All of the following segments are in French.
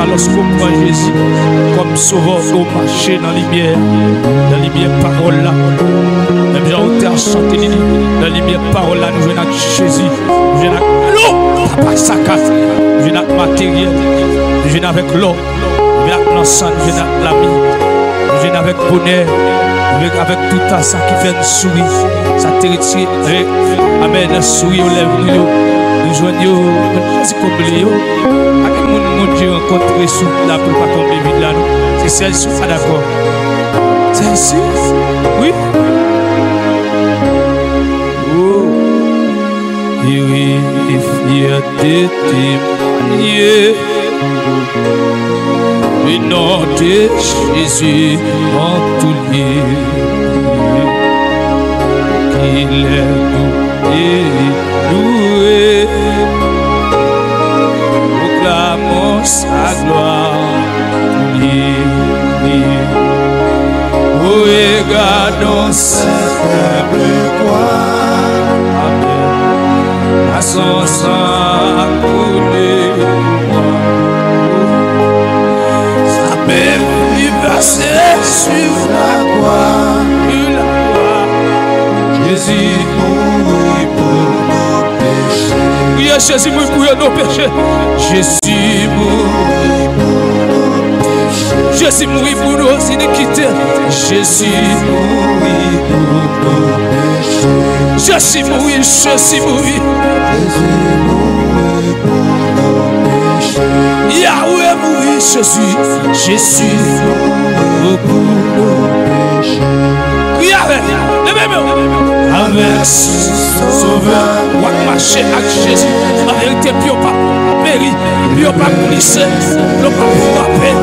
Lorsqu'on prend Jésus comme sauveur au marché dans la lumière parole là, même gens ont chanté dans la lumière parole là, nous venons avec Jésus, nous venons avec l'eau, papa saccade, nous venons avec matériel, nous venons avec l'eau, nous venons avec l'encens, nous venons avec l'ami, nous venons avec bonheur, nous venons avec tout ça qui fait nous sourire, ça t'érite, amen, sourire aux lèvres, nous joignons, c'est comme Léo. Mon Dieu rencontré sous la pour pas tomber vide là. C'est celle-ci, ah d'accord. Celle-ci, oui. Oh, oui, fier de témoigner le nom de Jésus en tout lieu, qu'il est loué. Proclamons sa gloire, nous regardons cette faible croix, Amen, à son sang coulé, sa même vie passée sur la croix, Jésus mourit pour nos péchés. Oui, Jésus mourit pour nos péchés. Jésus mourit pour nos péchés. Jésus mourit pour nos iniquités. Jésus mourit pour nos péchés. Jésus mourit, Jésus mourit. Yahweh mourit, Jésus. Jésus mourit pour nos péchés. Yahweh, avec Sauveur, on va marcher avec Jésus. En vérité, puis on va périr, puis on va glisser, puis on va frapper.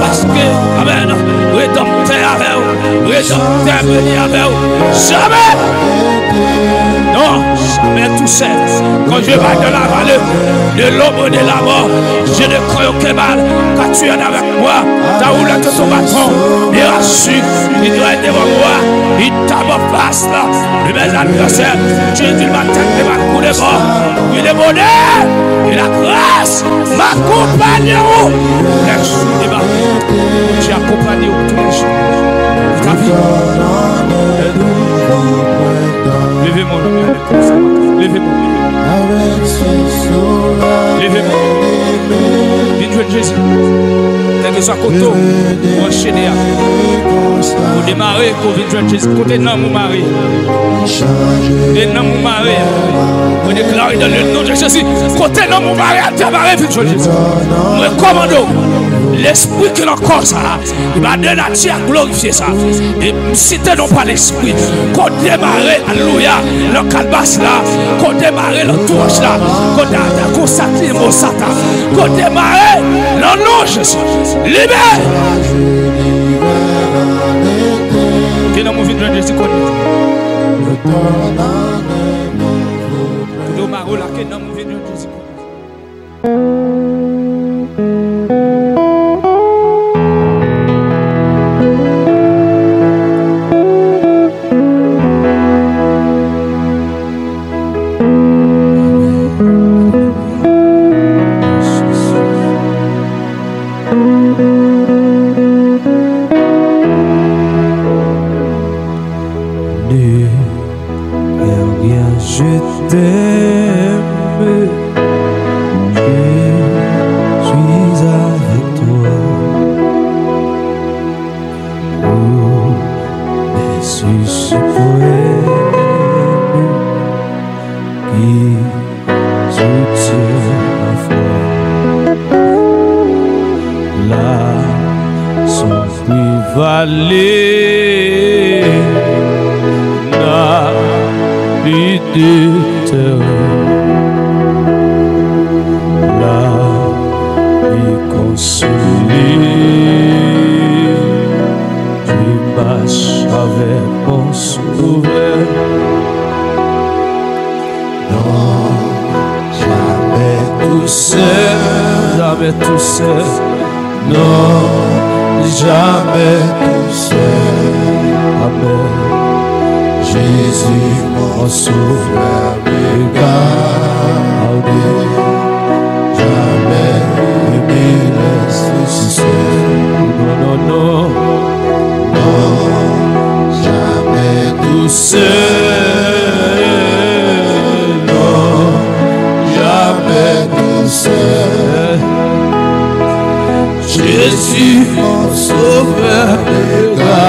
Parce que, amen, rédempteur avec vous, rédempteur béni avec vous. Jamais! Non, jamais tout seul. Quand je vais dans la vallée de l'ombre de la mort, je ne crois aucun mal. Quand tu es avec moi, ta roulé de ton bâton, il rassure, il doit être devant moi, il tape en face là. Le mes adversaires, tu es d'une matin de ma coup de mort. Il est bonheur, et la grâce m'accompagne. Tu accompagnes tous les jours de ta vie. Levez-moi, levez-moi. Levez-moi. Dites-moi Jésus. Quel que soit le côté, pour enchaîner. Pour démarrer, pour venir Jésus. Côté non, mon mari. Côté non, mon mari. Pour déclarer dans le nom de Jésus. Côté non, mon mari, à démarrer, venir Jésus. Nous commandons. L'esprit qui est encore ça, il va donner à Dieu à glorifier ça. Et si tu n'as pas l'esprit, qu'on démarre, alléluia, le calbas là, qu'on démarre le torche là, qu'on consacre mon Satan, qu'on démarre le nom de Jésus. Libère! Qui n'a pas vu de Jésus connaître? Le maro là, qui n'a pas vu de Jésus connaître? Jésus, mon sauveur, me garde.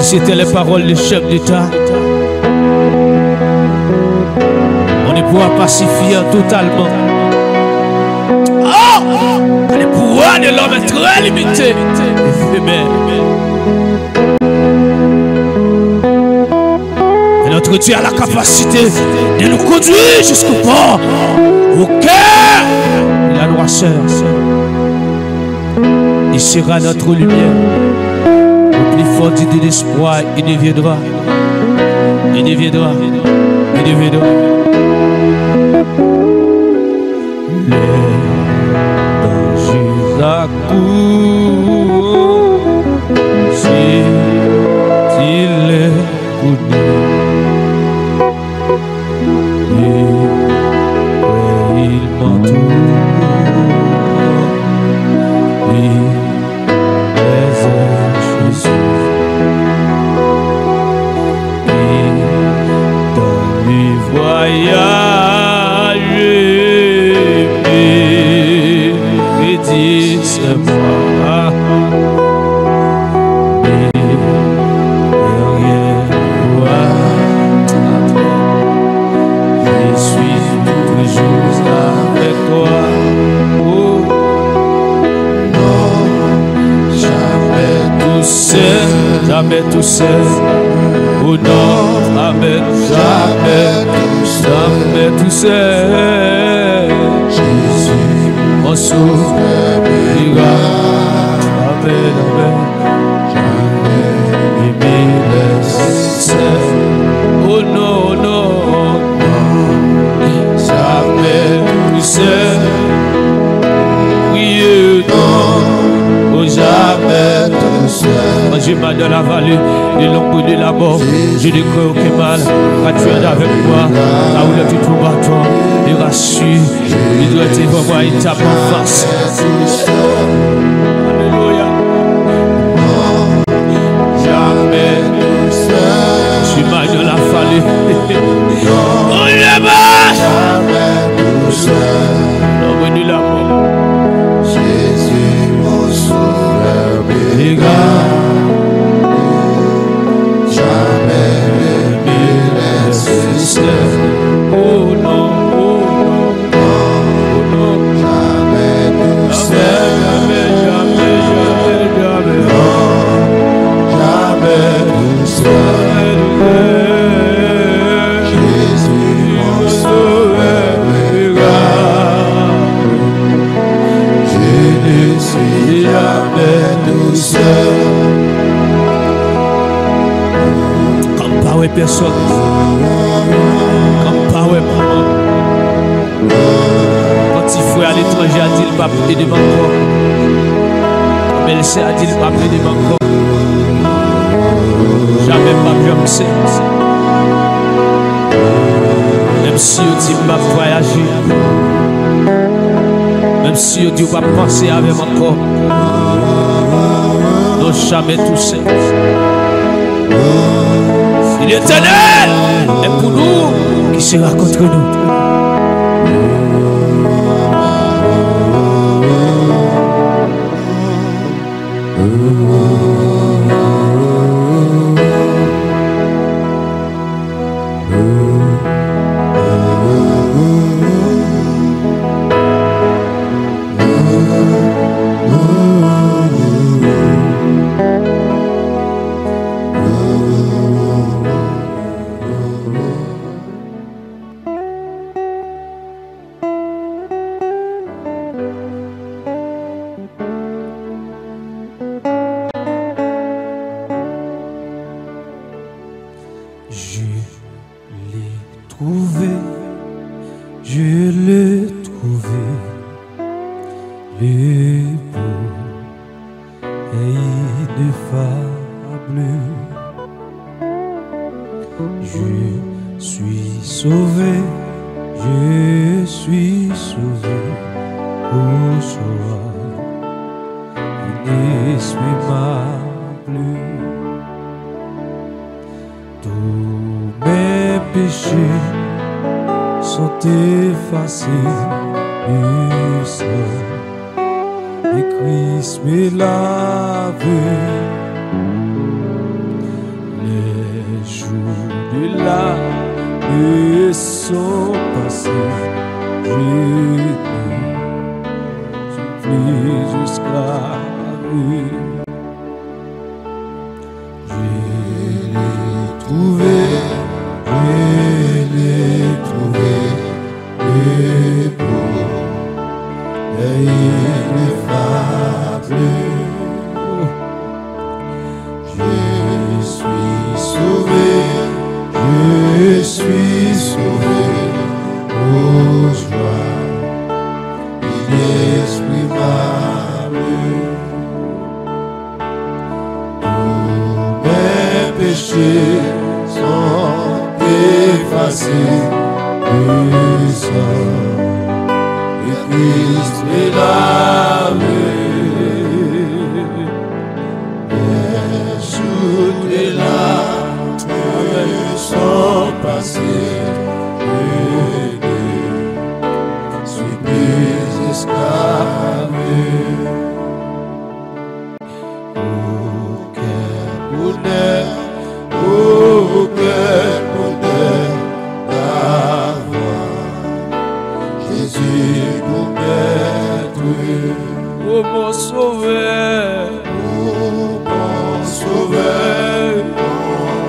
c'était les paroles du chef d'État, on ne pourra pas s'y fier totalement. Oh! Le pouvoir de l'homme est très limité, éphémère. Et notre Dieu a la capacité de nous conduire jusqu'au port, au cœur de la noirceur. Il sera notre lumière. Au plus fort de l'espoir, il deviendra. Il deviendra. Il deviendra. Les dangers accourent si il est connu. Et il m'entoure. Jamais tout seul, oh non, amen, jamais tout seul. Jésus, mon sauveur, amen, amen, jamais il me laisse seul, oh non, non, jamais tout seul, oui, non, oh jamais tout seul. J'ai mal dans la vallée, de l'ombre de la mort. Je ne crois aucun mal, car tu es avec moi. Là où le tout bâton, il rassure. Il doit être vraiment une tape en face. Alléluia. Jamais tout seul. Je suis mal dans la vallée. Oh, jamais tout seul. L'ombre de la mort. Jésus, mon sauveur, les gars. Oh non, oh non, oh non, jamais tout seul, jamais, jamais tout seul. Jésus, mon sauveur, je ne suis jamais tout seul. Comme pas ouais personne. Quand il faut à l'étranger, a dit le pape et devant quoi? Mais le a dit le pape et devant quoi? Jamais pas comme ça. Même si on dit pas voyager, même si on dit pas penser avec encore, non jamais tout seul. Il est éternel et pour nous qui sera contre nous. puis là, et sont passés. J'ai jusqu'à lui. Je l'ai trouvé, le beau, et ineffable. Je suis sauvé, oh joie inexprimable. Tous mes péchés sont effacés, le sang de Christ est lavé. Toutes les larmes sont passées, je suis plus esclave. Aucun bonheur d'avoir Jésus pour m'être. Oh mon sauveur,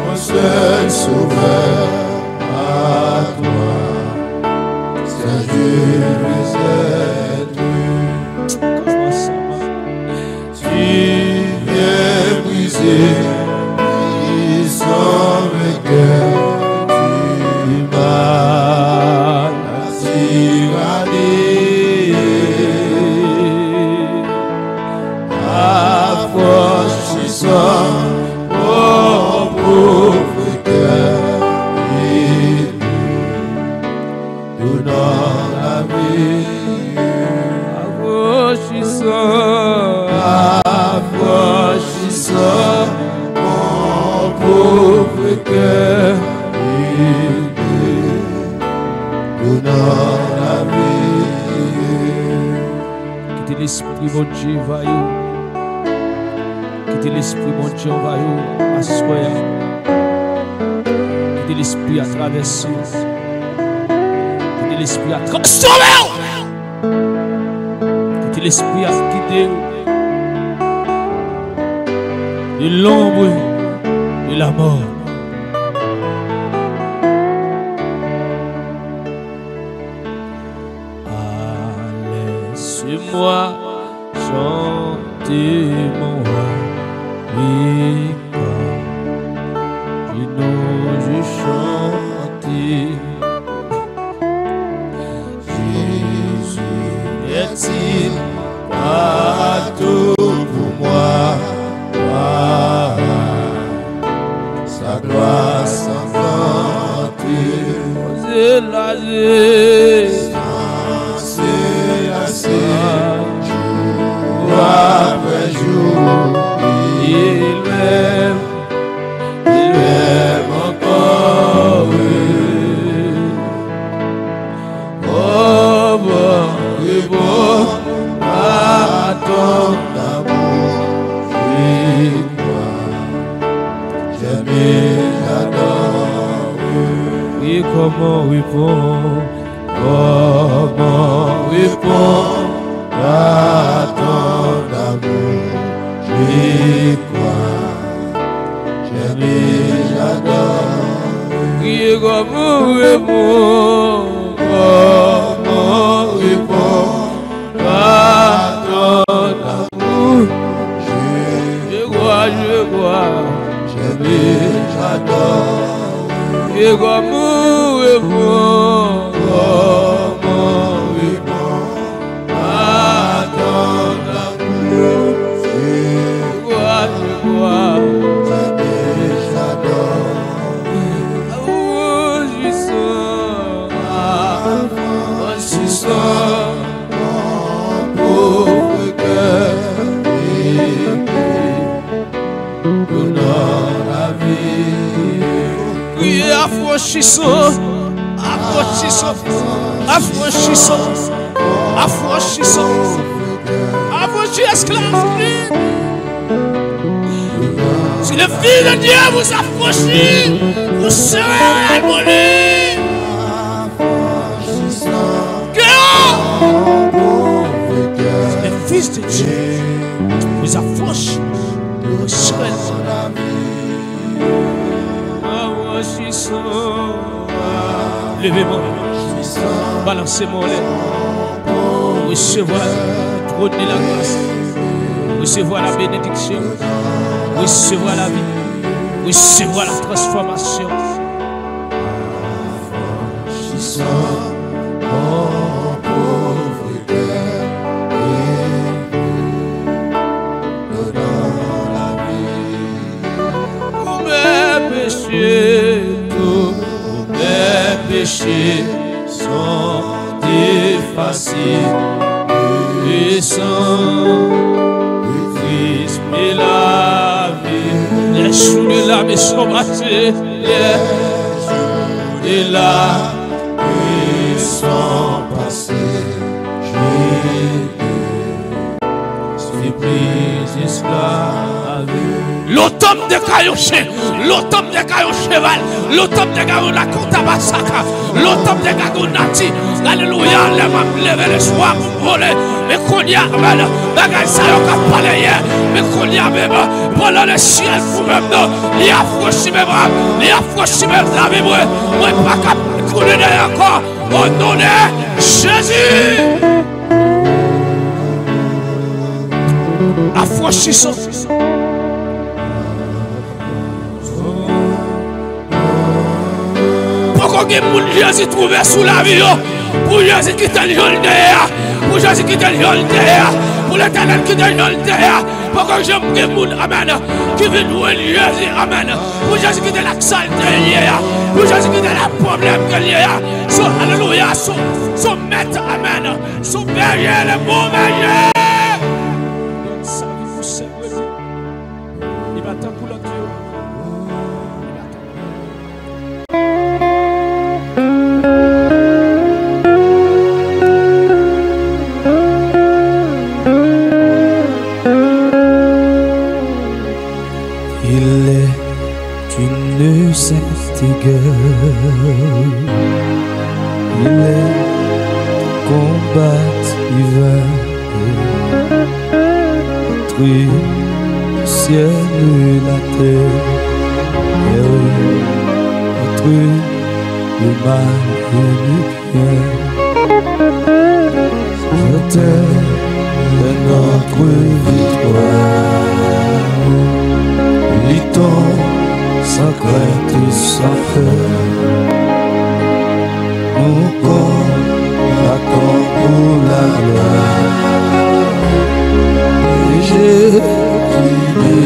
mon seul sauveur, à toi, c'est Dieu les êtres. Tu viens briser, ils sont mes cœurs, tu m'as tyrannie, affranchissant mon pauvre cœur, donnant la vie, affranchissant mon pauvre cœur, donnant la vie. Quittez l'esprit, mon Dieu, vaillou. Quittez l'esprit, mon Dieu, vaillou. Assoya. Quittez l'esprit à traverser. Quittez l'esprit à transformer. Quittez l'esprit à quitter. De l'ombre et la mort. Laisse-moi chanter mon roi, et quand je chanter. Jésus est-il partout pour moi? Sa gloire sans compter, la jour après jour, il m'aime encore. Oh bon, oui bon, à ton amour, je crois, j'aime et j'adore. Oui, comment répondre? Comment répondre à ton amour? Je crois, j'aime et j'adore. Oui, comment répondre? Comment répondre à ton amour? Je crois, j'aime et j'adore. Et comment répondre? Affranchissant, affranchissant, affranchissant, affranchissant, affranchis esclave. Si le Fils de Dieu vous affranchit, vous serez abolis. Si le Fils de Dieu vous affranchit, vous serez levez-moi, balancez-moi les. Recevoir le trône de la grâce, recevoir la bénédiction, recevoir la vie, recevoir la transformation. Tous mes péchés sont effacés. Et sang de Christ m'est lavé. Les joues de l'âme sont massés. Les jours de l'âme sont passés. Je suis pris esclave. L'automne de Kayoché, l'automne de Kayocheval, l'automne de Garouna Kontabasaka, l'automne de Gagounati. Alléluia, les mamans lèvent le soir pour voler. Mais qu'on y a, bagay sa yo ka pale hier. Mais qu'on y a même, pendant le ciel pour même nous, il a franchi mes bras, il a franchi mes laves moi. Moi pas capable de couler encore. Au nom de Jésus. Affranchissons. Pourquoi que Jésus trouvé sous la vie? Pour Jésus qui te ligne derrière, pour Jésus qui te ligne derrière, pour l'Éternel qui te ligne derrière. Pourquoi j'aime que moun, amen, qui veut louer Jésus, amen. Pour Jésus qui te l'exalte hier, pour Jésus qui te la problème que hier. So, alléluia, son maître, amen, son berger, le bon berger. Donc ça, il faut servir. Il va t'en pour l'autre. Il est combativant entre le ciel et la terre, entre le mal et le bien. C'est notre victoire, luttons sans crainte et sans peur. Nous combattons pour la gloire. Et Jésus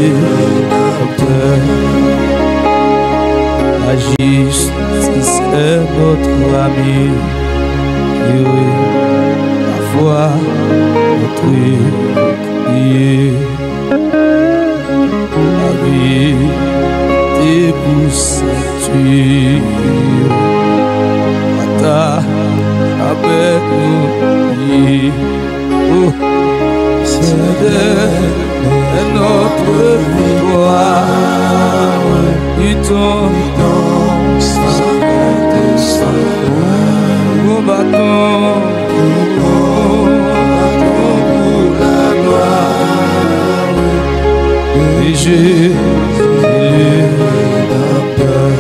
rédempteur. La justice est notre ami. Et la foi notre bouclier. La vie est pour ceinture. Avec nous, oh, c'est notre victoire. Luttons sans crainte et sans peur. Combattons pour la gloire. Et Jésus rédempteur.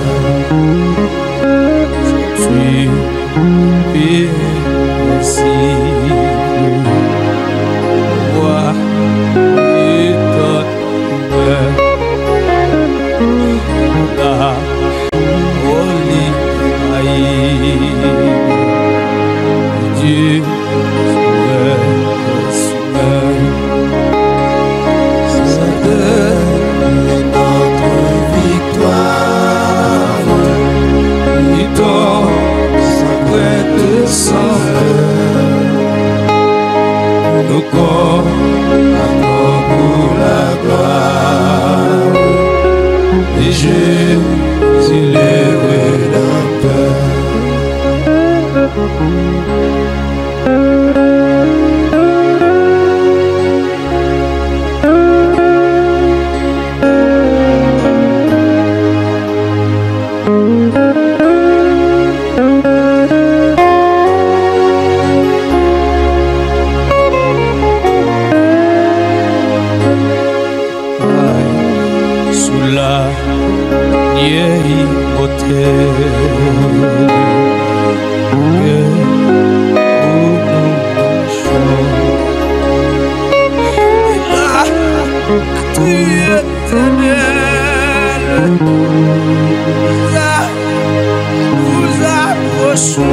bénédiction.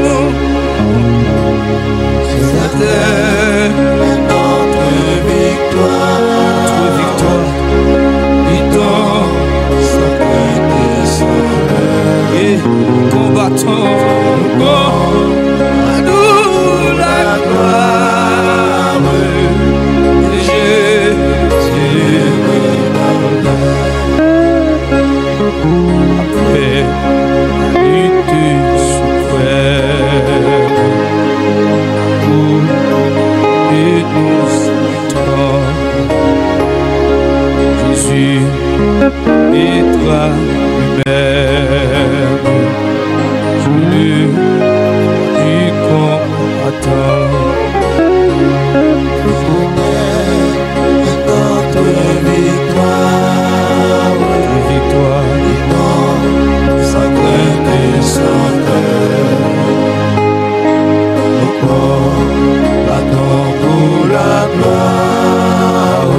C'est la terre, notre victoire. Notre victoire, victoire, et combattant, à nous la gloire. Après la lutte suprême, pour et nous attend, Jésus étra lui-même, celui du combattant. Notre victoire, sa crainte et sa peur. Encore l'attend pour la gloire.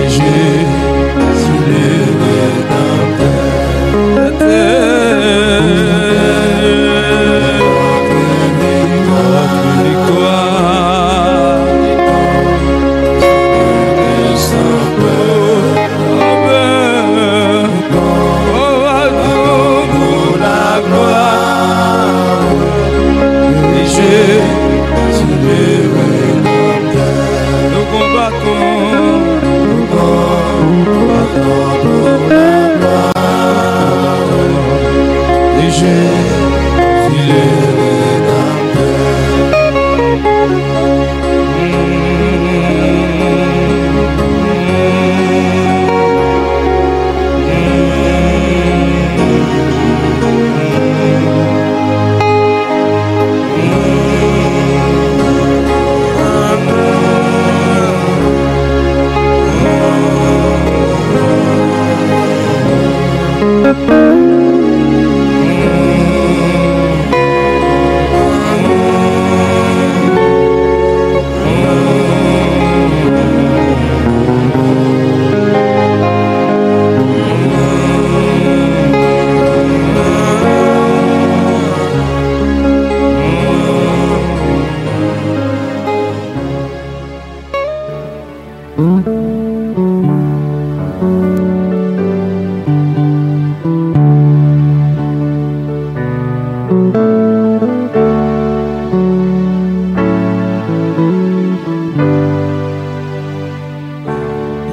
Et Jésus le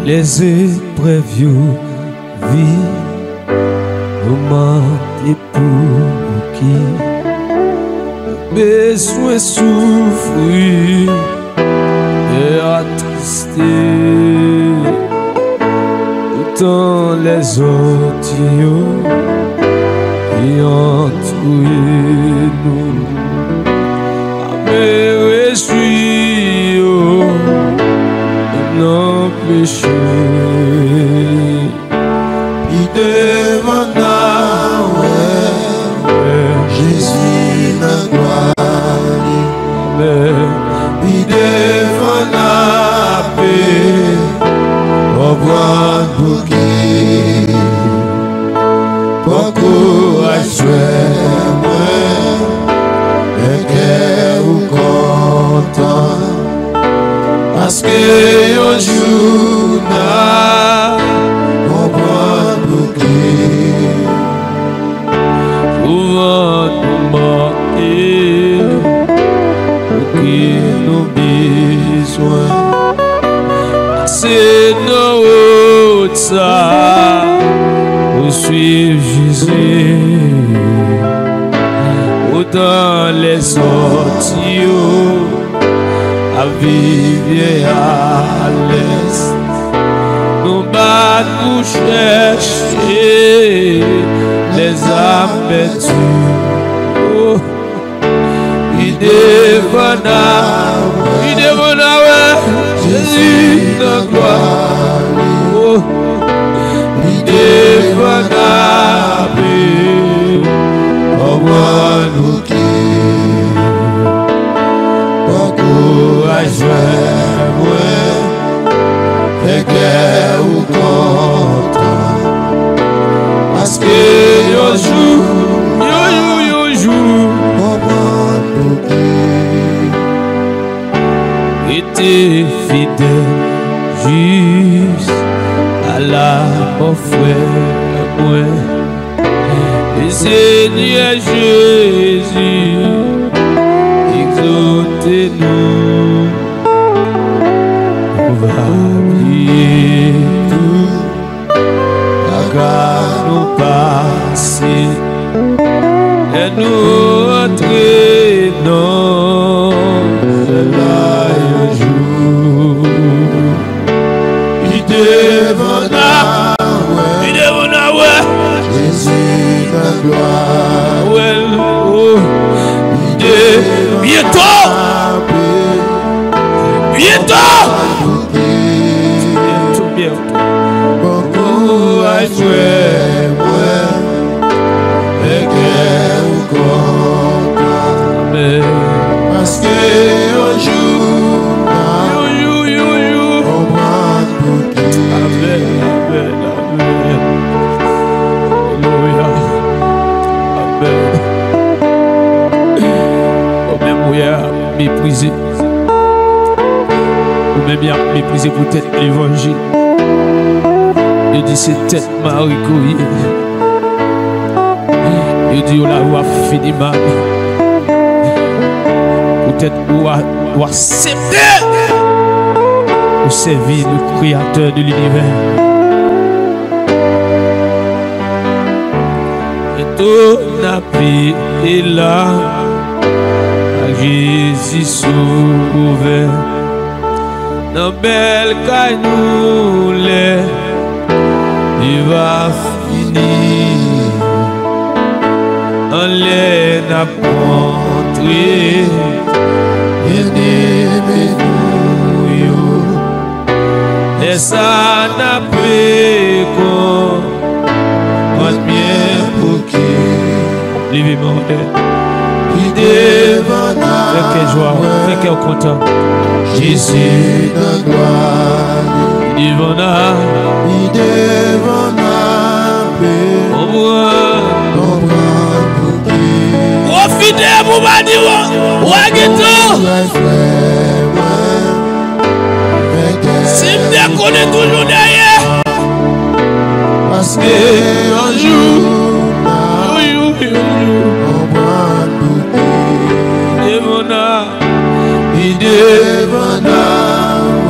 Les épreuves vie moment et pour qui besoin souffrir et attristé autant les autres qui entourent nous avec réjouir non péché. Il demanda, Jésus la gloire. Il demanda paix, au bois de bouquet. Pour courage, le cœur content. Parce que un jour n'a comprend bouquet. Souvent nous manquer pour qui nous besoin. C'est nos routes ça pour suivre Jésus. Autant les sorties à vivre à l'est, nous battons pour chercher les âmes perdues. Oh, il devona, Jésus de gloire. Oh, il devona, au roi nous qui. Et que ou content parce que yo joue resté fidèle jusqu'à la mort, frère, moi. Le Seigneur Jésus, exaucez-nous, on va oublier tout, la grâce nous passe, et nous entraînons, c'est là un jour, il devra. Bientôt, beaucoup à jouer, et qu'elle vous compte, parce que un jour, on prend pour qui. Amen, amen, amen. Alléluia, amen. Méprisé, ou même il a méprisé peut-être l'évangile. Il dit c'est tête Marie Courier. Il dit on la voix fini mal. Peut-être on va accepter ou servir le créateur de l'univers. Et tout n'a pas est là. Jésus sauvé, dans belle caille nous l'est, il va finir, en l'air n'a montré, et nous, et ça n'a pas qu'on bien pour qui, vivement. Fais qu'elle joie, fais qu'elle content. Jésus de gloire, il devant profitez pour ma dire, si je connais toujours derrière, parce que un jour,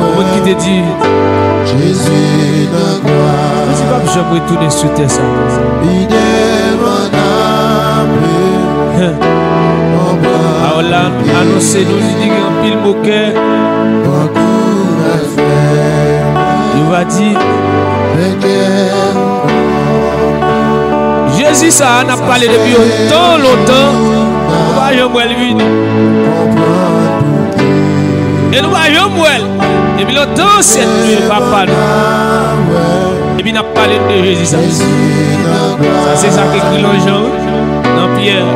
comment qui te dit Jésus de gloire. Je ne vais pas retourner sur terre ça. Alors là, annoncez-nous, il dit un pile moquet. Il va dire Jésus ça n'a pas parlé depuis longtemps. On va jamais venir. Et nous voyons Mouel. Et puis longtemps, cette nuit, papa nous. Et puis il a parlé de Jésus. Ça c'est ça qu'écrit dans Jean, dans Pierre.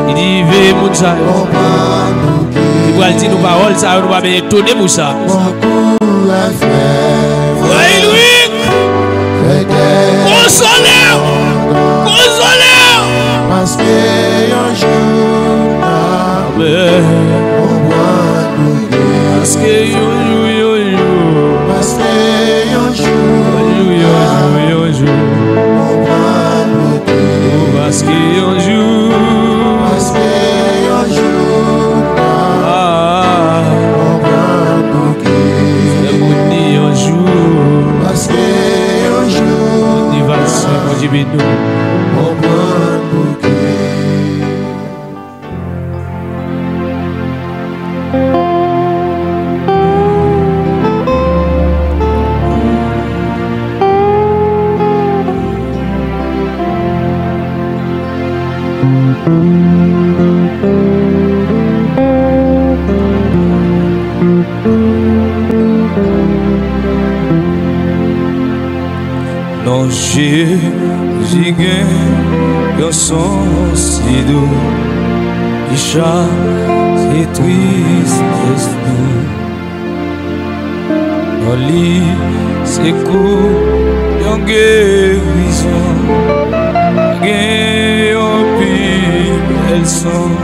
Il dit, veillez mon ça. Il va dire nos paroles, ça nous va bien étonner pour ça. Oui, Louis. Consolez. Parce que un jour. Parce que Non, Jésus gagne son si doux, il chasse et triste esprit. Non, lit c'est court, yon guérison, yon pile, elles sont.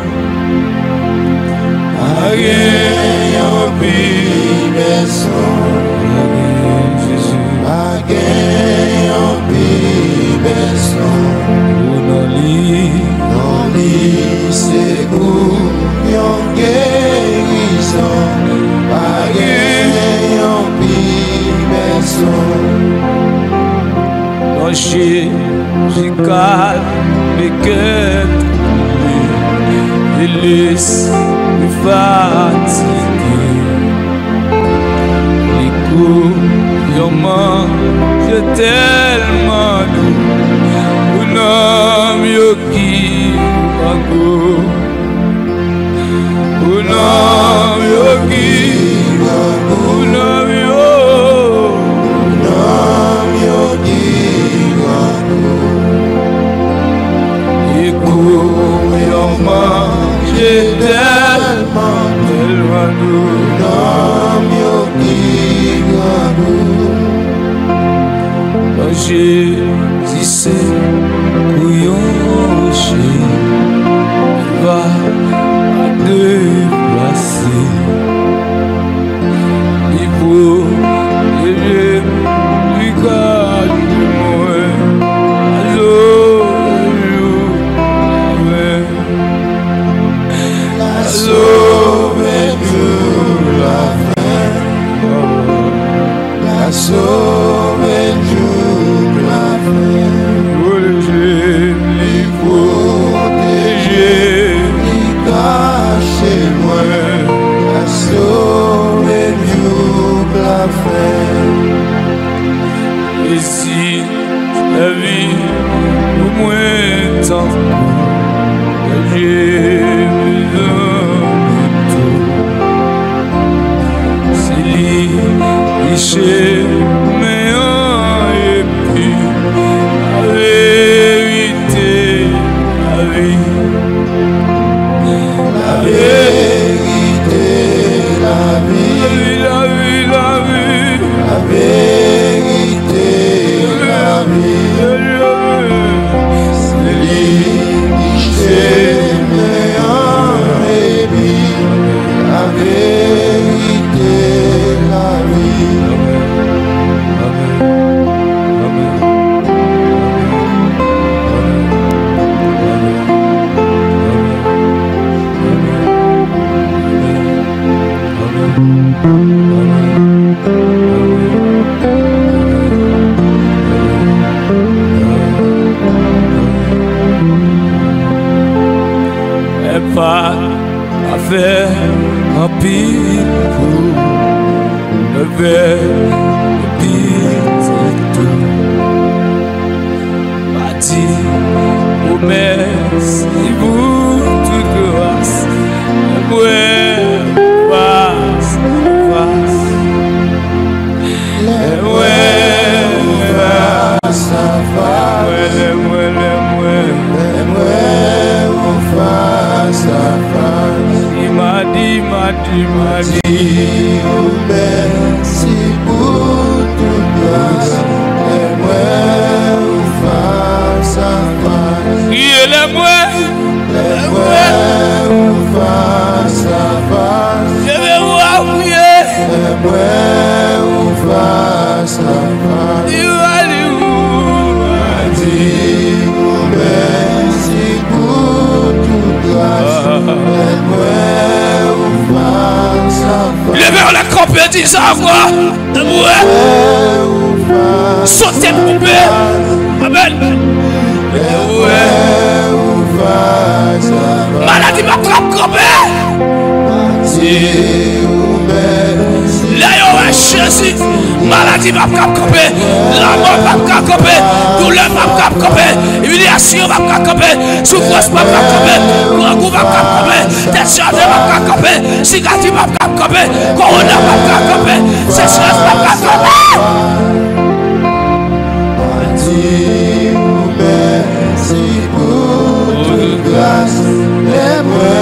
Jésus calme et cœur troublé, et laisse-le fatigué. Les coups y'en mangent tellement doux, un homme qui va go, un homme qui va go, un homme j'ai tellement Jésus c'est couillon chez va déplacer il faut que je lui garde moi. Et si la vie au moins tant que j'ai besoin de tout, c'est liché, mais et puis la vérité, la vie, la vérité, la vie, la vie, la vie, la vérité, la vie, c'est liché, mais la vérité, la vie. Pas à faire un pile pour le verre, le pile tout. Bâti, promesse, et vous tout grâce, ouais, face à face. Ouais, face à face. Il m'a dit, merci pour toute grâce, et moi face à face. Il est moi, face à face. je vais vous appuyer. Et moi face à face. Il va merci pour toute grâce, et moi face à face. levez la crampe et dis ça quoi. Ouais. Sautez mon père. Amen. Ouais. Maladie m'a crampé. Là, il y a Jésus. Maladie m'a crampé. La mort m'a crampé. Douleur m'a crampé. Humiliation m'a crampé. Souffrance m'a crampé. Grand m'a crampé. Décharge m'a crampé. Cigarette m'a crampé. Corona m'a crampé. Sécheresse m'a crampé. Merci pour toute grâce, les moi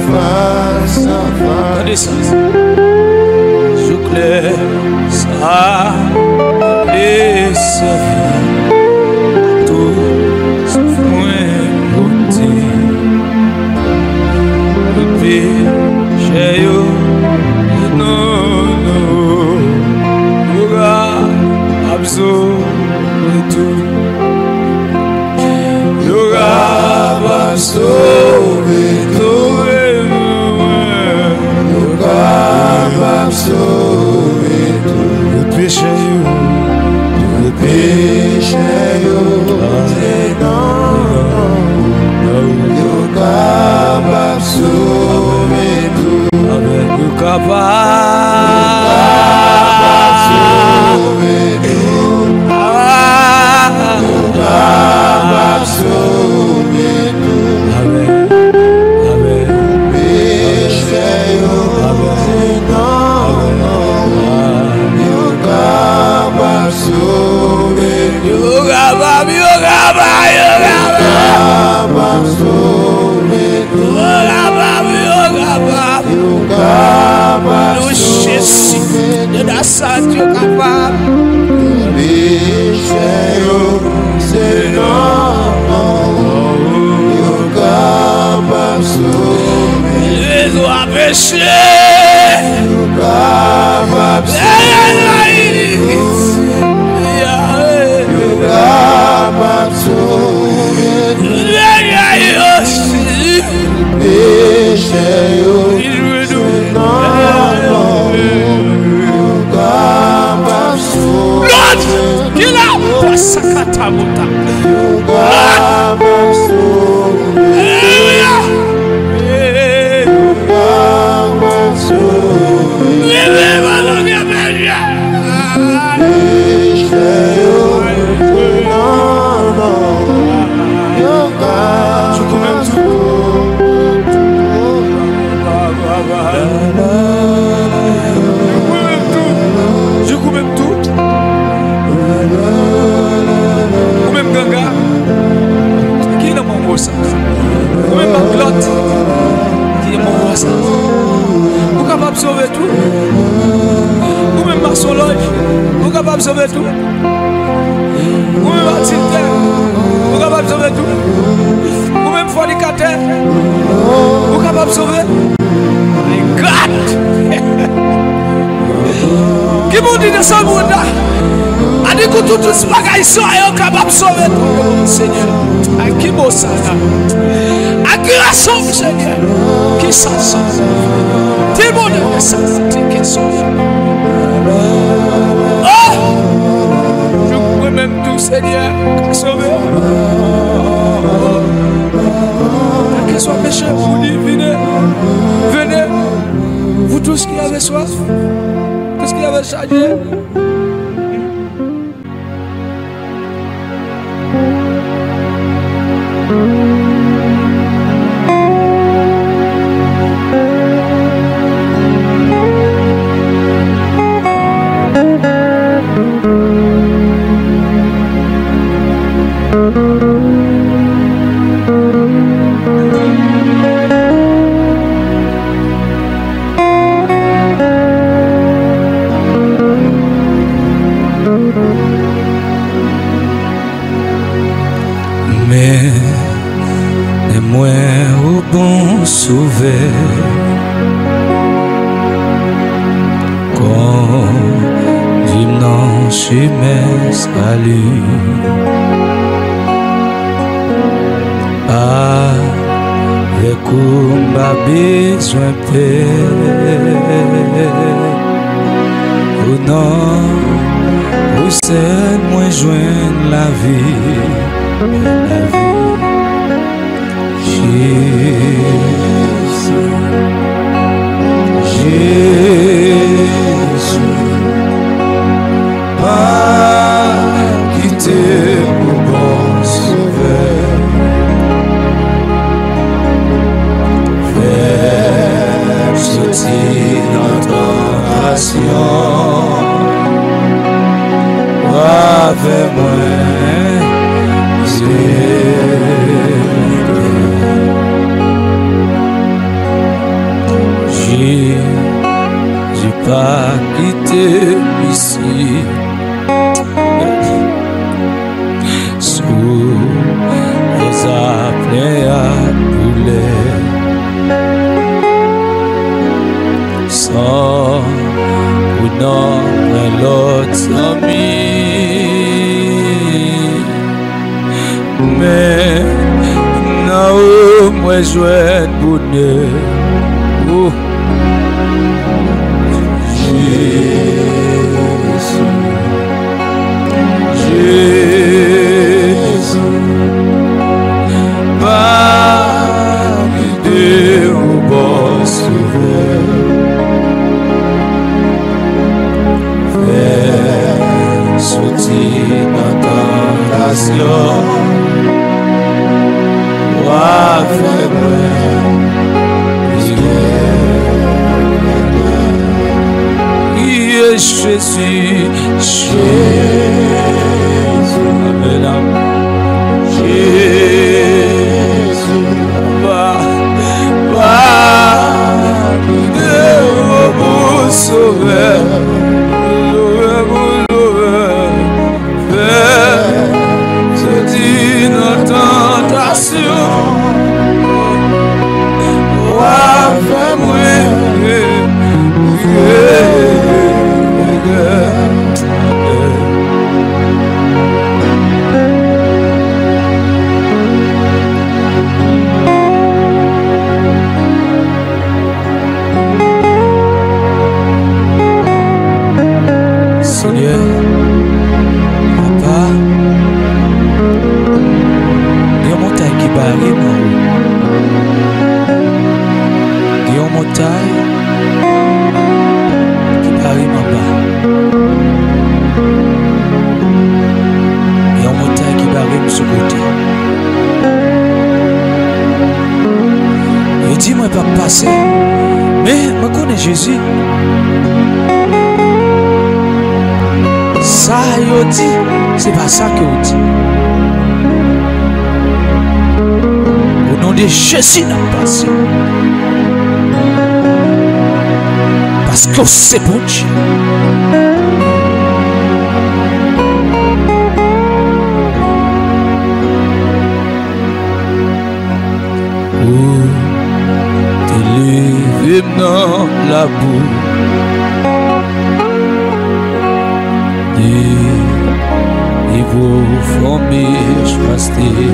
face à face. Je claire ça et ça tout ce point côté. Le sauver tout. Nous capables sauver tout. Le péché, Le péché, c'est non. Nous capables sauver tout. avec le Capables sauver tout. Capables sauver tout. avec Péché, c'est non. Nous capables sauver tout. Capables sauver tout. Nous capables sauver péché, c'est non. Nous capables sauver. Nous capables sauver tout. Ou même Marsolage, vous capable de sauver tout. Ou même Matilde, vous capable de sauver tout. Ou même fornicateur, vous capable de sauver. My God! Qui m'ont dit de ce monde-là? A dit que tout ce bagage sont capables de sauver tout. Seigneur, à qui m'a ça? À qui a sauvé, Seigneur? Qui s'en sauve? Tout le monde est ça, qui sauve. Oh! Je crois même tout, Seigneur, qui sauve. Qu'il soit péché, vous dites, venez, venez, vous tous qui avez soif, tous qui avez chargé. Avec où m'a besoin ou non, ou c'est moi joindre la vie, Jésus, pas quitter mon bon sauveur. Notre passion avec moi, j'ai pas quitté ici sous les appelés à brûler. Sans ou non, l'autre ami, mais non. joie de bonheur. Oh. Jésus, Marie de bon sauveur, fais sortir notre tentation, roi faible, Jésus, Jésus, Amen. Jésus, va, de mon sauveur, fais sortir notre tentation, roi, fais-moi. Seigneur, Papa, il y a une montagne qui barre, il y a une montagne qui barre ma bas. Il y a une montagne qui barre de ce côté. Il dit, moi, je ne vais pas passer. Mais je connais Jésus. Ça, il dit, c'est pas ça que vous dit. Au nom de Jésus, n'a passé. Parce que c'est bon Dieu. Oh, t'es levé dans la boue. Et vos fourmis passer.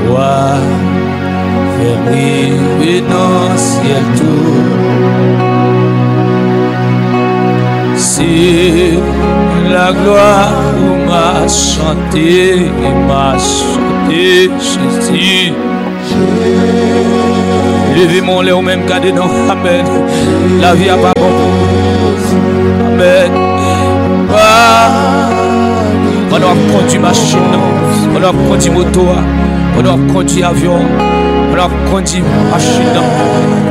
Roi, faire rire dans le ciel tout. C'est la gloire où m'a chanté, Jésus. Levez mon lait au même cadet, non, amen. La vie a pas bon. Amen. On doit conduire machine, on doit conduire moto, on doit conduire avion, on doit conduire machine,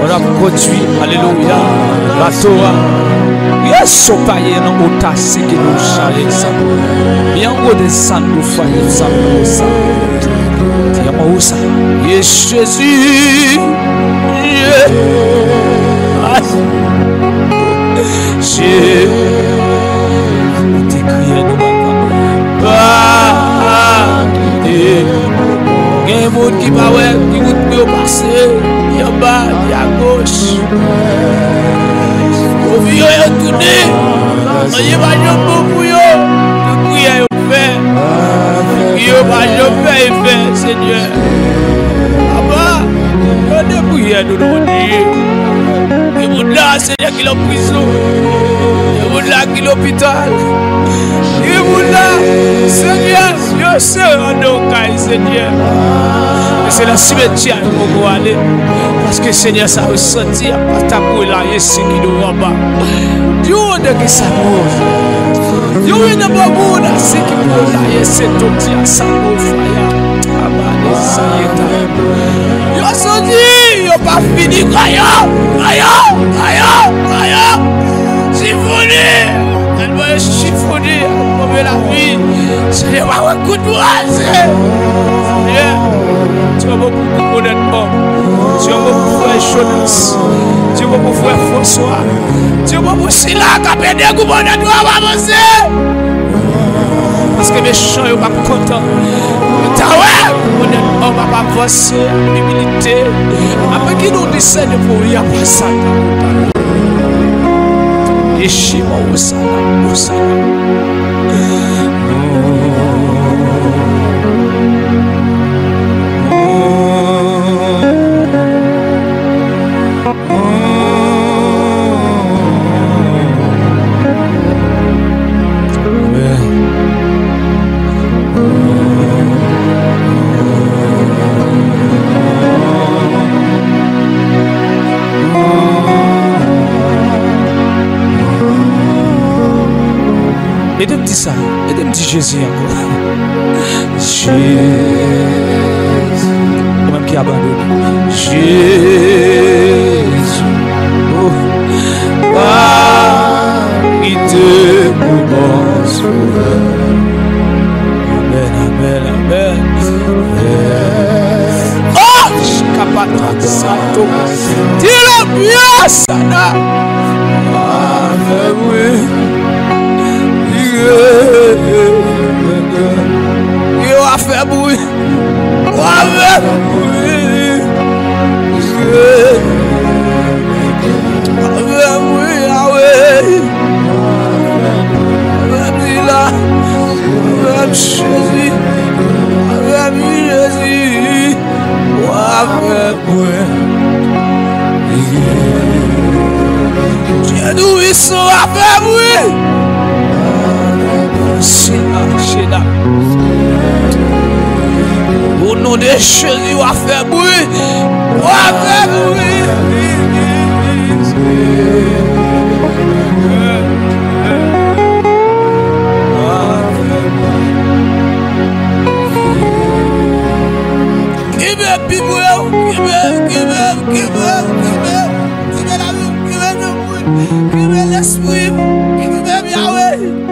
on doit conduire, alléluia, bateau. Yes, so paye non ota c'est que nous charger ça. Bien haut de ça nous faire ça pour ça. Tiens moi ça. Yes Jésus. Jésus. T'es crié nous pas. Il y a un monde qui va ouais, qui vous passer, il y a bas, il y a gauche. Au vieux est tourné, il y a pas de beaucoup de prières au fait. Il y a pas de fait, Seigneur. Papa, il y a des prières de nos dieux. Il y a là, Seigneur, qui est en prison. Il y a là, qui est l'hôpital. Il y a là, Seigneur, je sais en nos cas, Seigneur. C'est la cimetière où on va aller. Parce que Seigneur, ça va sortir. Parce que ta boule là, il y a ce qui nous va pas. Dieu, on a que ça mouille. Dieu, on a pas boule là, ce qui nous là, il y a ce tout qui a ça mouille. Abandé, ça y est. Il y a sorti, il n'y a pas fini. Aïe. Chiffonné. Elle va chiffonner. On veut la vie. Seigneur, on va coup de Seigneur. Tu vas beaucoup honnêtement. Tu vas beaucoup faire Jonas. Tu vas beaucoup faire François. Tu vas beaucoup Sila, Capédé, Goubonnet, tu vas avancer. Parce que mes chants ne sont pas contents. Honnêtement, on va pas avancer. Humilité. Après qui nous décède pour y avoir ça. Et chez moi, au salon. Aidez-moi dire ça. Aidez-moi dire Jésus encore. Jésus. Moi-même qui abandonne. Jésus. Oh. Parité pour mon sauveur. Amen, amen, amen. Oh! Je suis capable de santo. Dis-le bien, Sana. Oui. You a fait bruit. You a fait bruit. Au nom de Jésus, on va faire bruit. On va faire bruit. Give me people. Give me l'esprit. Give me Yahweh.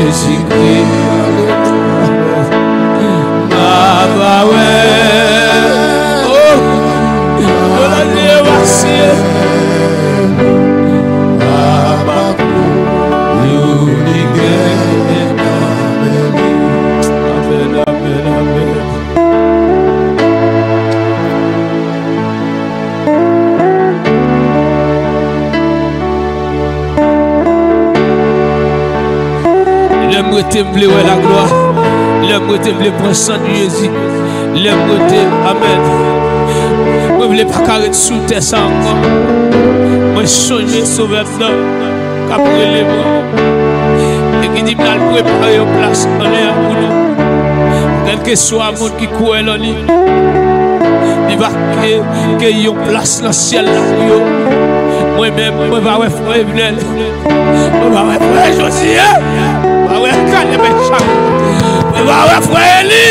Jésus-Christ. Ah ouais. Oh, la Dieu merci. L'homme te ouais la gloire. L'homme te prendre sang de Jésus. L'homme te amen. Moi je ne pas carrer sous terre ça encore. Moi songe sauver dedans. Qu'après les bras. Et qui dit mal préparer une place en l'air pour nous. Quel que soit le monde qui court en lui. Il va qu'il y ait une place dans le ciel là pour eux. Moi-même, je vais voir frère Evelyn. Je vais voir frère Josie. Ouais, calme méchant. Mais va frère Eli.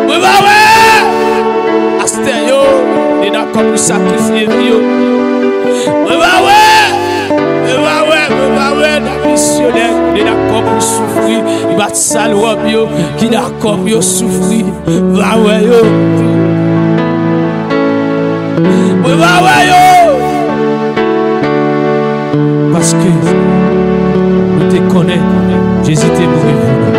Mais va Astério, il n'a pas pu sacrifier Dieu. Mais va la missionnaire, il n'a pas pu souffrir. Il va te saluer Dieu, qui n'a pas pu souffrir. Va yo. Mais va yo. Parce que te connais, Jésus t'est mouru pour nous.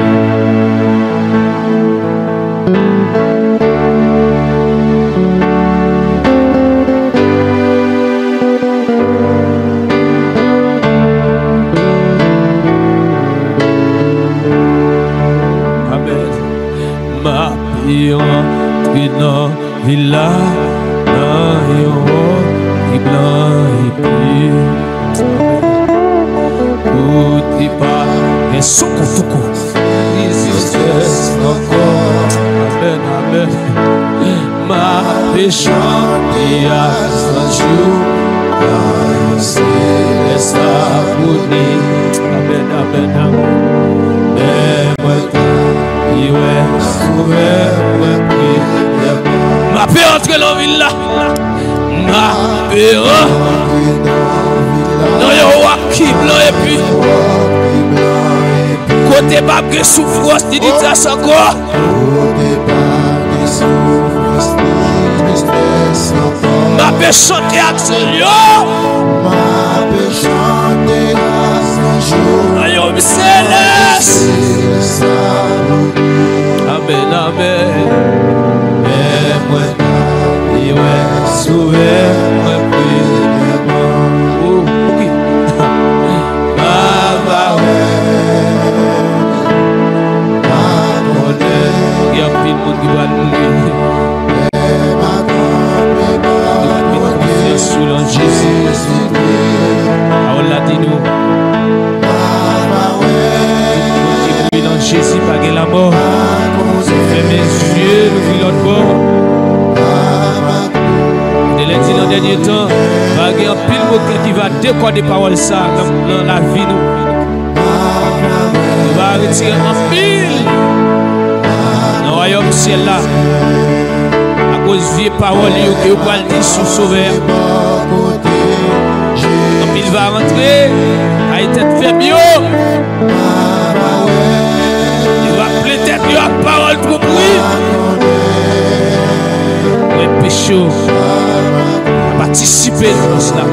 Amen. Ma vie entre dans villa, dans yon, blanc et pur. Ou pas et soukoukou. Amen, amen. Ma péchante y a un jour. C'est ça pour nous. Amen, amen, amen. Mais moi, il est ma paix entre dans la ville. Ma paix non, il y a qui blanc et puis côté bab de souffrance, il dit ça encore. Ma paix chanter à Dieu. Ma paix chanter à Dieu. Aïe, céleste. Amen, amen. Et moi, il est sauvé, moi, Jésus pagué la mort. Fermez mes yeux, nous l'autre bord. Et les dit dans le dernier temps, pagué un pile mot qui va décoder des paroles ça dans la vie nous. On va retirer un pile dans le royaume ciel là. À cause de vieilles paroles que vous pouvez dire sous sauveur. Quand il va rentrer, à être fait bio. Peut-être qu'il y a une parole trop bruit. Oui, péché. Participer dans cela.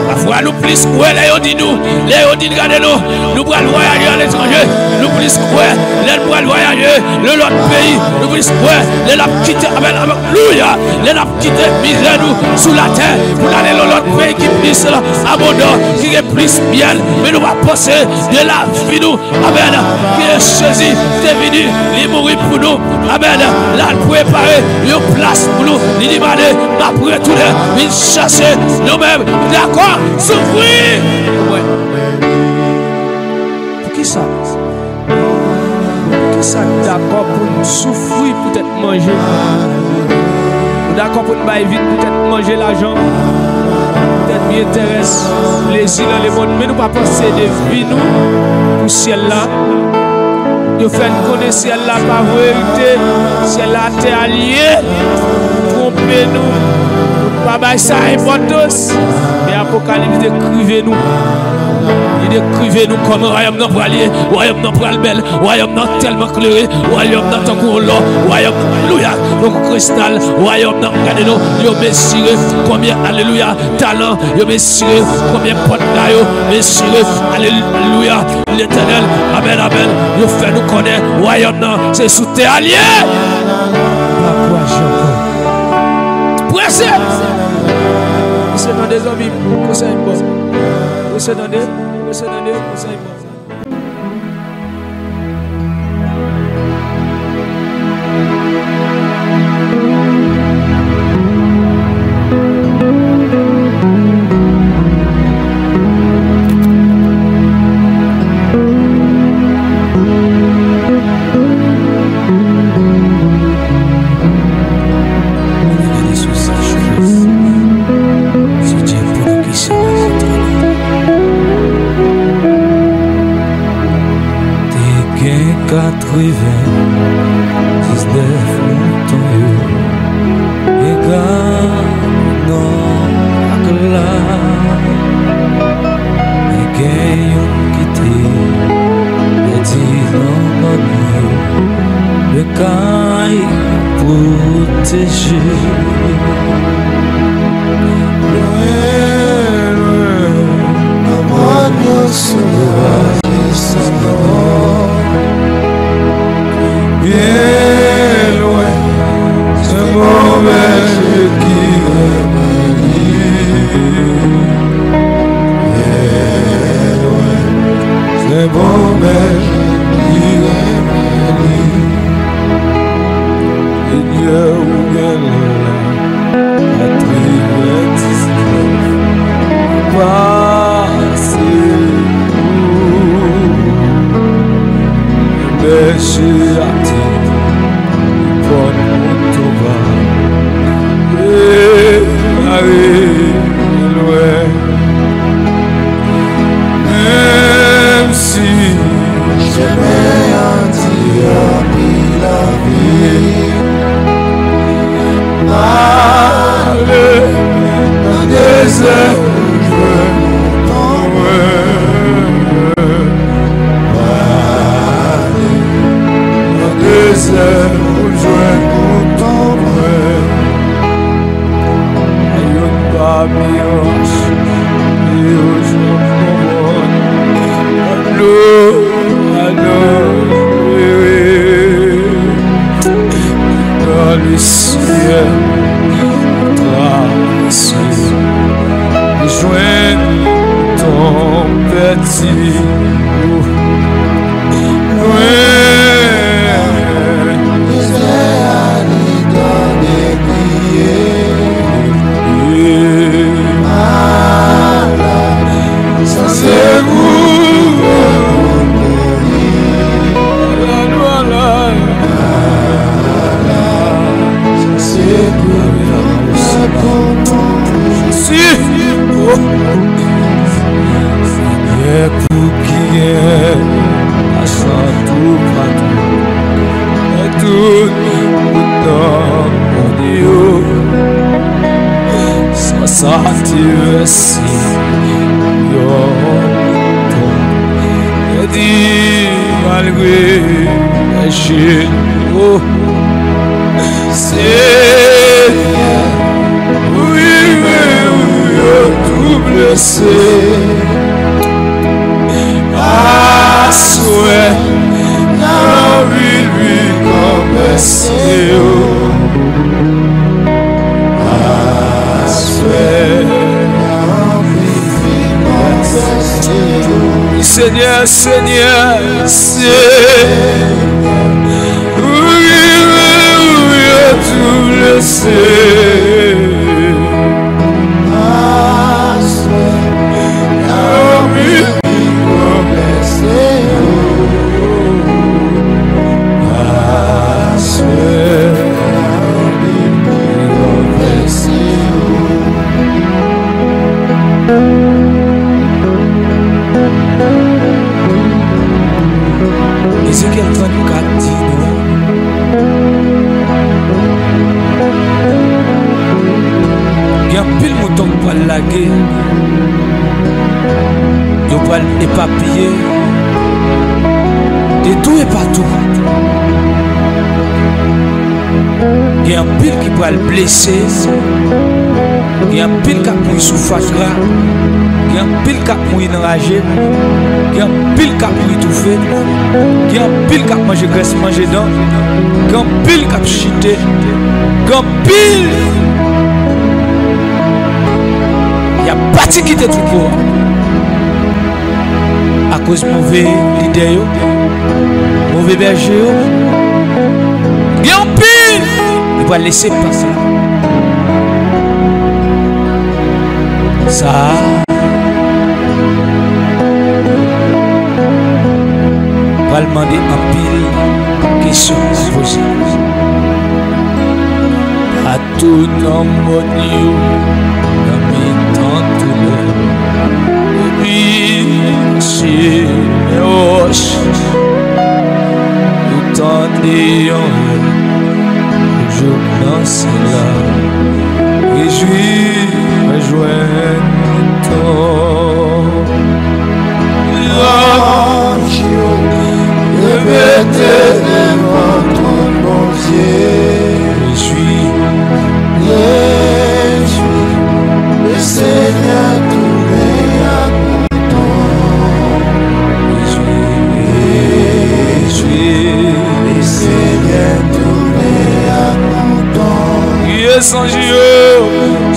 Parfois, nous plus quoi, les dit nous, les dit regardez-nous, nous pourrons voyager à l'étranger, nous plus quoi, les pourrons voyager dans l'autre pays, nous plus quoi, les l'ont quitté, alléluia, les l'ont quitté, misère nous sous la terre, pour aller dans l'autre pays qui plus abondant, qui est plus bien, mais nous va passer de la vie nous, amen, qui est choisi, qui est venu, il mourir pour nous, amen, là, préparer une place pour nous, il dit, après tout, il chasser nous-mêmes, d'accord? Souffrir. Ouais. Pour qui ça? Pour qui ça d'accord pour nous souffrir, peut-être manger? D'accord pour nous bailler vite, peut-être manger l'argent? Peut-être bien intéresse plaisir dans le monde, mais nous pas penser de vie nous pour le ciel là. Nous faisons connaître ciel là par vérité, ciel là t'es allié, tromper nous. Baba ça importance et Apocalypse décrivez nous Il décrivait nous comme royaume non pralier, royaume non pral belle, royaume non tellement clairé, royaume non tant qu'on l'or, royaume, alléluia, donc cristal, royaume non, regardez-nous, yo messiré, combien, alléluia, talent, yo messiré, combien porte là, yo messiré, alléluia, l'éternel, amen, amen, yo fait nous connaître, royaume non, c'est sous terre allié. Pressez! C'est dans des amis, conseil bon. C'est dans des conseils bon. Seigneur, Seigneur, Seigneur, oui, tout le sais. Ezekiel 34 dit non. pour éparpiller de tout et partout. Il y a un pile qui peut le blesser. Il y a un pile qui a pris sous fatra. Il y a un pile qui a pris enragé. Il y a un pile qui a pris étouffé. Il y a un pile qui a mangé graisse, mangé dents. Il y a un pile qui a chité. Il y a un pile. Il y a parti qui était tout pour. À cause de mauvais leader, mauvais berger. Il y a un pile. Il va laisser passer. Ça. On va demander un pile question à poser. À tout nom dans mes temps tout le et puis c'est roche tout en ayant je pense là réjouis rejoins-toi l'ange je vais te devant mon Dieu je suis le Seigneur tout est à content je suis le Seigneur tout est à content Dieu sans Dieu je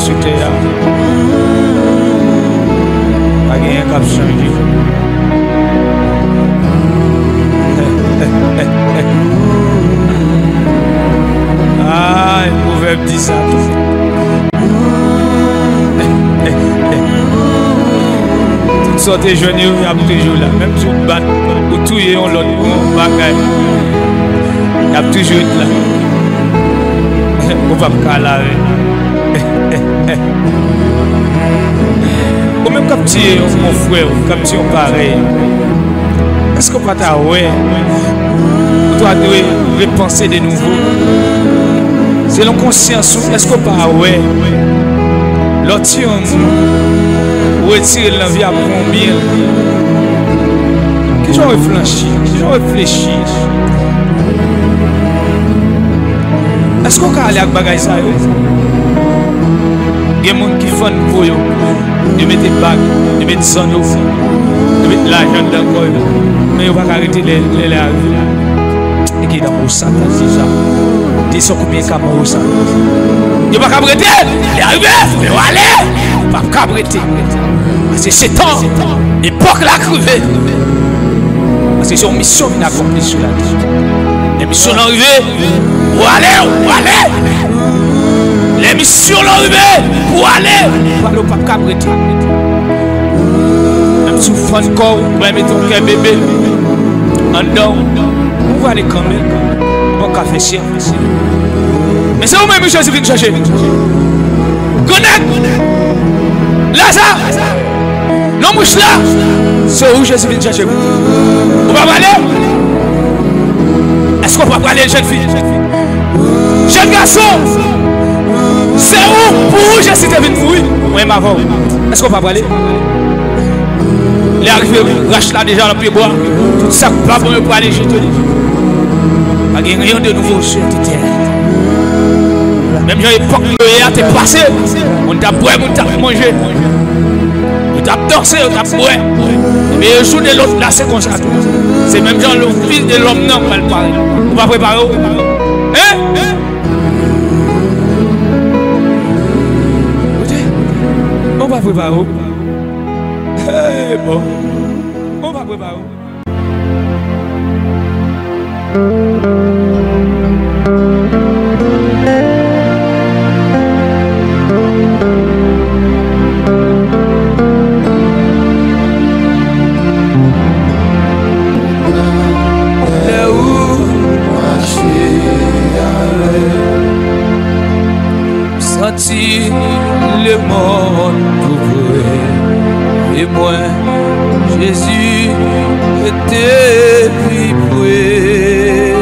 suis là. Pas rien qui a changé. Ah, le proverbe dit ça. Toutes sortes de jeunes, il y a toujours là. Même si vous battez, vous tuez l'autre bagaille. Il y a toujours là. On va pas laver. Ou même comme tu es mon frère, comme tu es pareil, est-ce qu'on va t'avoir? Tu dois repenser de nouveau. C'est la conscience, est-ce qu'on va avoir? L'autre, on retire l'envie à combien? Qui j'en réfléchis? Est-ce qu'on va aller avec bagaille ça? Il y a des gens qui font pour eux, de mettre des bagues, de mettre des zones, de mettre l'argent dans le corps. Mais ils ne vont pas arrêter les arriver. Et qui est dans le sang, déjà. Ils sont combien de camarades au sang? Ils ne vont pas arrêter. Ils arrivent, ils vont aller. Ils ne vont pas arrêter. Parce que c'est temps, l'époque l'a crevé. Parce que c'est une mission qui n'a accomplie sur la terre. Les missions sont arrivées. Pour aller. Les missions sont arrivées pour aller. Pour aller au pape Cabreté. Même si vous faites encore, vous allez mettre ton cœur bébé. En dedans, vous allez quand même. Bon café cher. Mais c'est vous-même, Jésus, qui chercher. Connect. Lazare. Non, mouche là. C'est où Jésus vient chercher. Vous va aller? Est-ce qu'on va aller, jeune fille? Jeune garçon! C'est où pour vous Jésus est venu mourir? Oui, ma voix. Est-ce qu'on va aller? Les arrivés, rachent là déjà dans le pied bois. Tout ça, pas pour aller, je te dis. Il n'y a rien de nouveau sur cette terre. Même dans l'époque où il t'es passé, on t'a boire, on t'a mangé. On t'a dansé, on t'a boire. Mais le jour de l'autre, là, c'est comme ça. C'est même genre le fils de l'homme, non, on va le parler. On va préparer. Hein? On va préparer. Bon. On va préparer. monde tout près. Et moi, Jésus était plus près.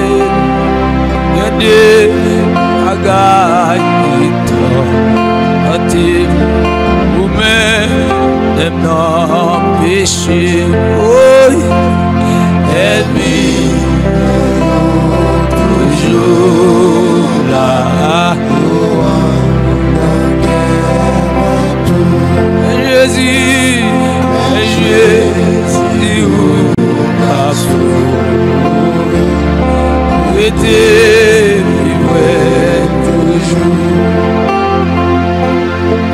Regardez, agay ou même non péché. Oh, elle vit toujours là. Jésus, Jésus, la sauvé, était toujours.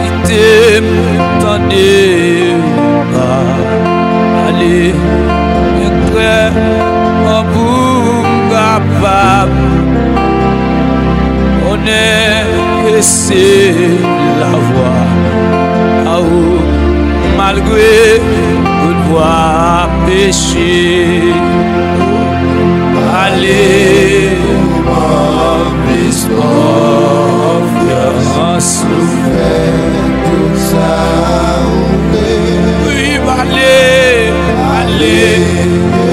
Il t'aime, t'en est pas. Allez, mais crée un bout capable. On est laissé la voix. Malgré une voix péché, allez, plus confiance, tout ça. Oui, allez,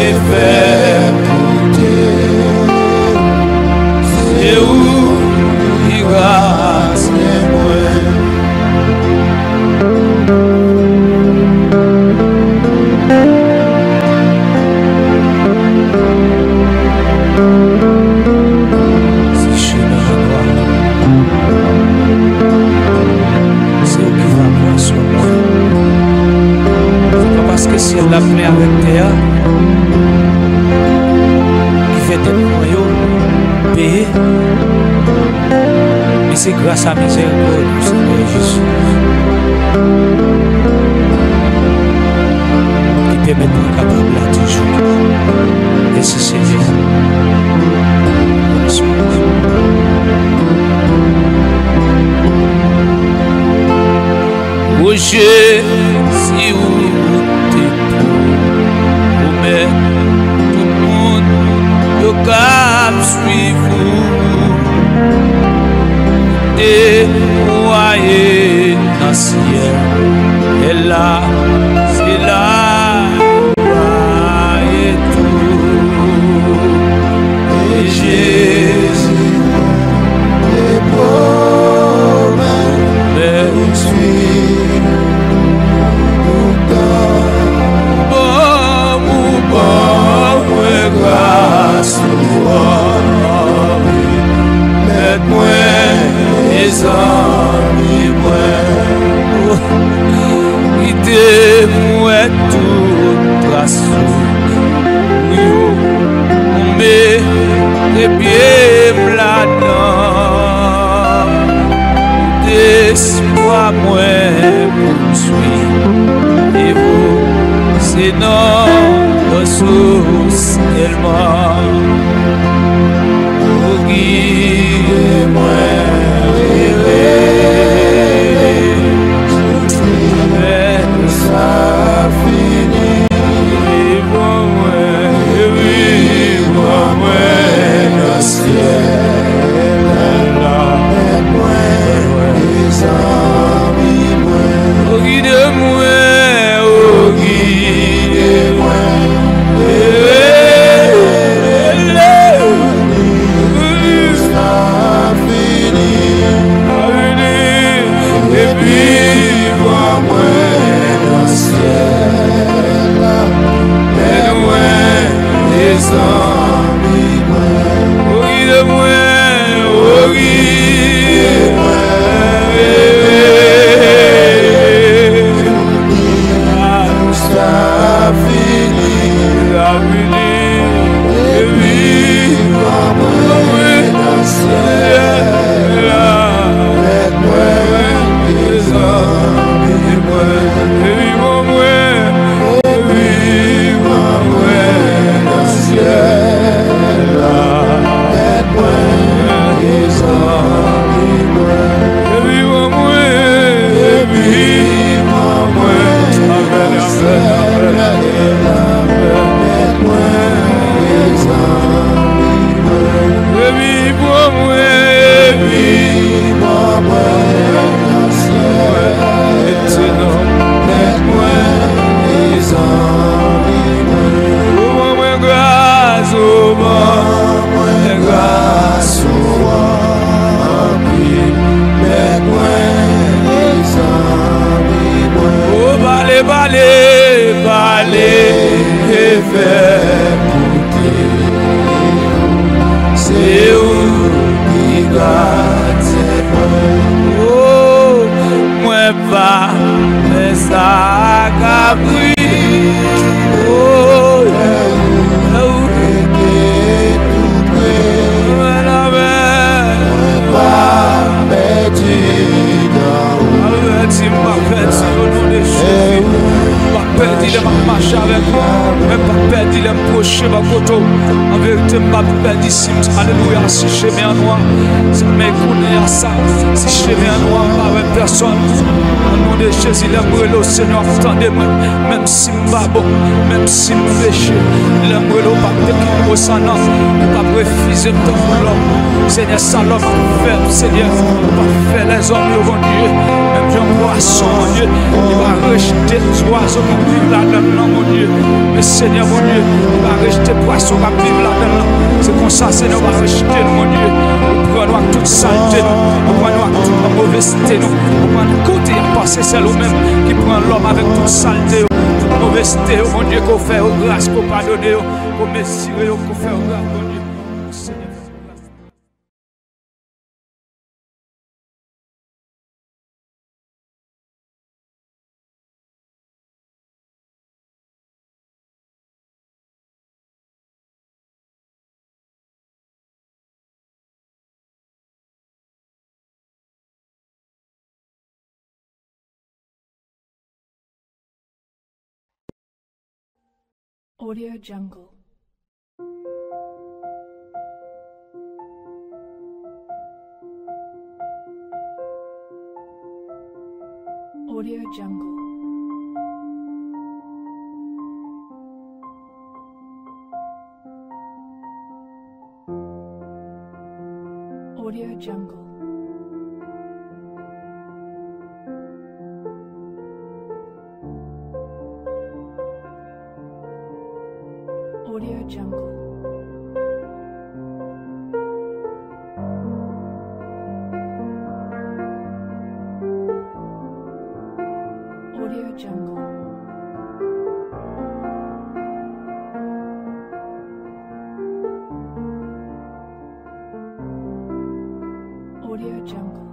et faire pour Dieu. C'est où il va, c'est moi. C'est la paix avec Théa qui fait des noyaux payés. Et c'est grâce à miséricorde du Seigneur Jésus qui permet d'être capable là toujours. Et c'est Seigneur. Roger, si vous mais tout le monde le cap suivre et voyez dans le ciel et là c'est là et tout et Jésus est promets suis grâce mets-moi les amis moi guidez-moi toute trace on met les pieds là-dedans laisse-moi moi poursuivre et vous c'est notre source tellement pour guider moi ça finit et moi dans le ciel là moi les amis moi guide-moi guide-moi et faire goûter. C'est où qui garde. Oh, moi pas ça cabri. Oh, il m'a marché avec moi, même pas perdu l'improché, ma coteau. En vérité, m'a perdu si, alléluia, si je mets en noir, si je mets à ça, si je mets en noir, avec personne. Au nom de Jésus, l'amour le Seigneur, attendez-moi, même si je suis bon, même si je péché, l'amour le pas de qui au sang, pas refuser de l'homme. Seigneur, ça l'homme fait, Seigneur, pas faire les hommes, mon Dieu, même Jean Poisson, mon Dieu, il va rejeter les oiseaux qui vivent là-dedans, mon Dieu. Mais Seigneur, mon Dieu, il va rejeter les poissons qui vivent là-dedans. C'est comme ça, Seigneur, va rejeter nous, mon Dieu. Nous prenons toute saleté, nous prenons toute mauvaiseté, nous prenons côté à passer, c'est nous-mêmes qui prend l'homme avec toute saleté, toute mauvaiseté, mon Dieu, qu'on fait grâce, qu'on pardonne, qu'on mesure, qu'on fait grâce, mon Dieu. Audio Jungle. Audio Jungle. Audio Jungle. Audio Jungle. Audio Jungle. Audio Jungle.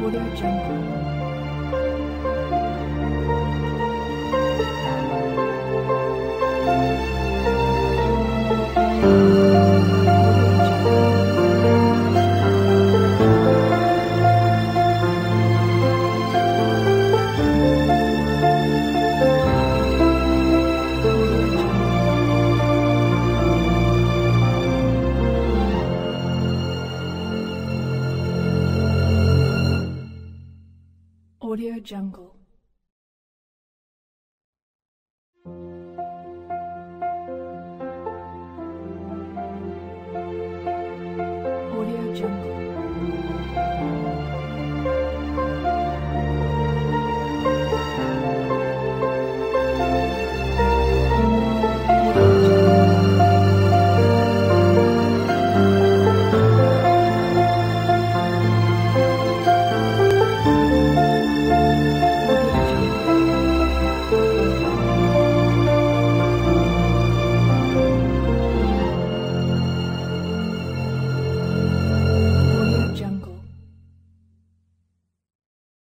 Audio Jungle. Audio Jungle.